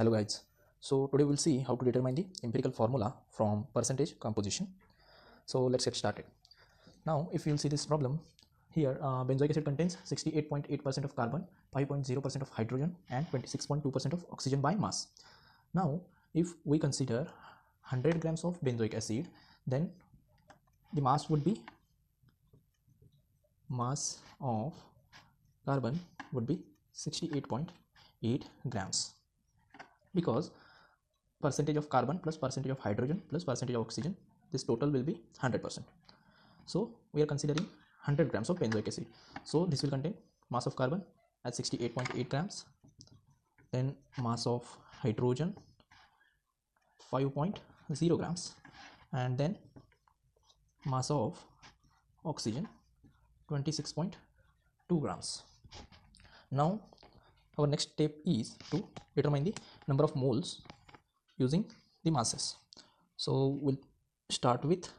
Hello guys, so today we'll see how to determine the empirical formula from percentage composition. So let's get started. Now if you'll see this problem here, benzoic acid contains 68.8% of carbon, 5.0% of hydrogen and 26.2% of oxygen by mass. Now if we consider 100 grams of benzoic acid, then the mass would be mass of carbon would be 68.8 grams, because percentage of carbon plus percentage of hydrogen plus percentage of oxygen, this total will be 100%. So we are considering 100 grams of benzoic acid. So this will contain mass of carbon at 68.8 grams, then mass of hydrogen 5.0 grams, and then mass of oxygen 26.2 grams. Now our next step is to determine the number of moles using the masses. So we'll start with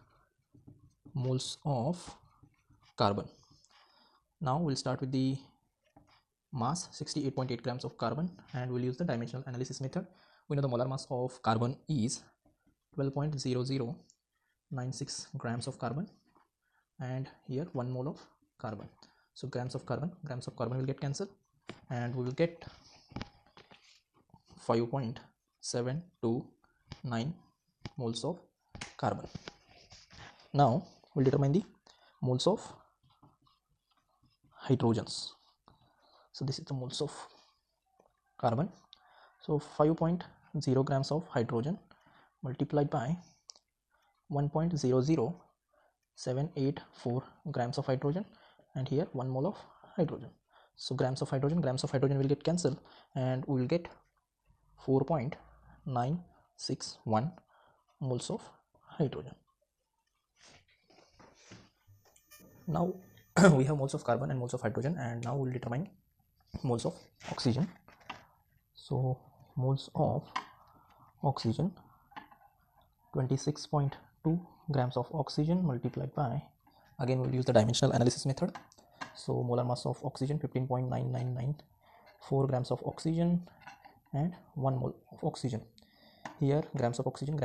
moles of carbon. Now we'll start with the mass 68.8 grams of carbon, and we'll use the dimensional analysis method. We know the molar mass of carbon is 12.0096 grams of carbon, and here 1 mole of carbon. So grams of carbon will get cancelled, and we will get 5.729 moles of carbon. Now we'll determine the moles of hydrogens. So this is the moles of carbon. So 5.0 grams of hydrogen multiplied by 1.00784 grams of hydrogen, and here 1 mole of hydrogen. So grams of hydrogen will get cancelled, and we will get 4.961 moles of hydrogen. Now we have moles of carbon and moles of hydrogen, and now we will determine moles of oxygen. So moles of oxygen, 26.2 grams of oxygen multiplied by, again we will use the dimensional analysis method. So molar mass of oxygen 15.9994 grams of oxygen and 1 mole of oxygen. Here grams of oxygen will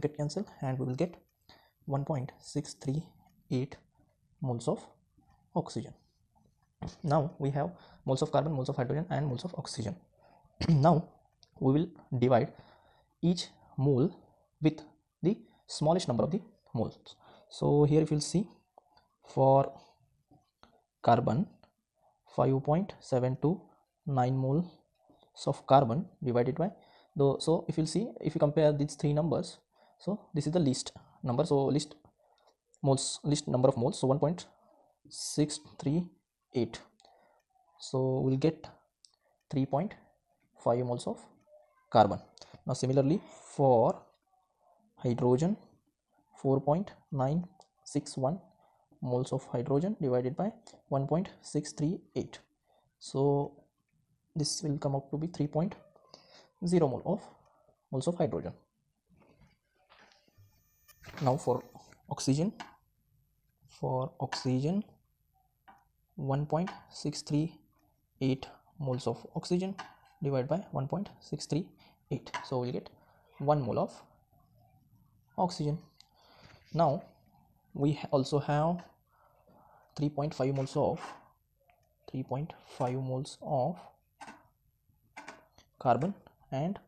get cancelled, and we will get 1.638 moles of oxygen. Now we have moles of carbon, moles of hydrogen and moles of oxygen. Now we will divide each mole with the smallest number of the moles. So here if you'll see, for carbon 5.729 moles of carbon divided by the, so if you'll see, if you compare these three numbers, so this is the least number, so least number of moles, so 1.638, so we'll get 3.5 moles of carbon. Now similarly for hydrogen, 4.961 moles of hydrogen divided by 1.638, so this will come out to be 3.0 moles of hydrogen. Now for oxygen 1.638 moles of oxygen divided by 1.638, so we'll get 1 mole of oxygen. Now we also have 3.5 moles of carbon and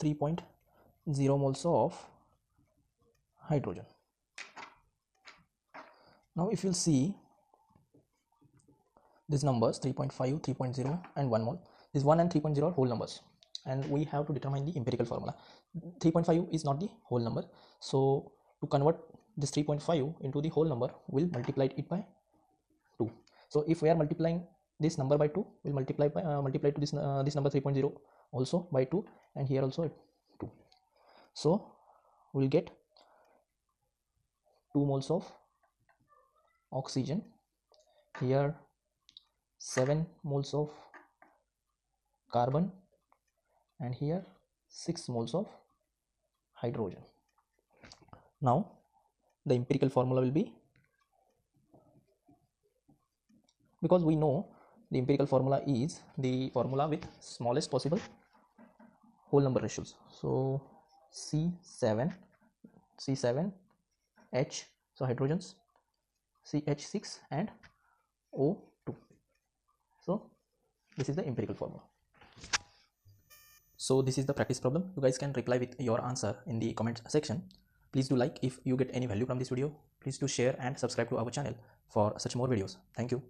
3.0 moles of hydrogen. Now if you'll see these numbers 3.5, 3.0 and 1 mole, this 1 and 3.0 are whole numbers, and we have to determine the empirical formula. 3.5 is not the whole number, so to convert this 3.5 into the whole number, we'll multiply it by 2. So if we are multiplying this number by 2, we'll multiply to this number 3.0 also by 2, and here also 2. So we'll get 2 moles of oxygen, here 7 moles of carbon, and here 6 moles of hydrogen. Now the empirical formula will be, because we know the empirical formula is the formula with smallest possible whole number ratios. So C7 H, so hydrogens, CH6 and O2. So this is the empirical formula. So this is the practice problem. You guys can reply with your answer in the comment section. Please do like if you get any value from this video. Please do share and subscribe to our channel for such more videos. Thank you.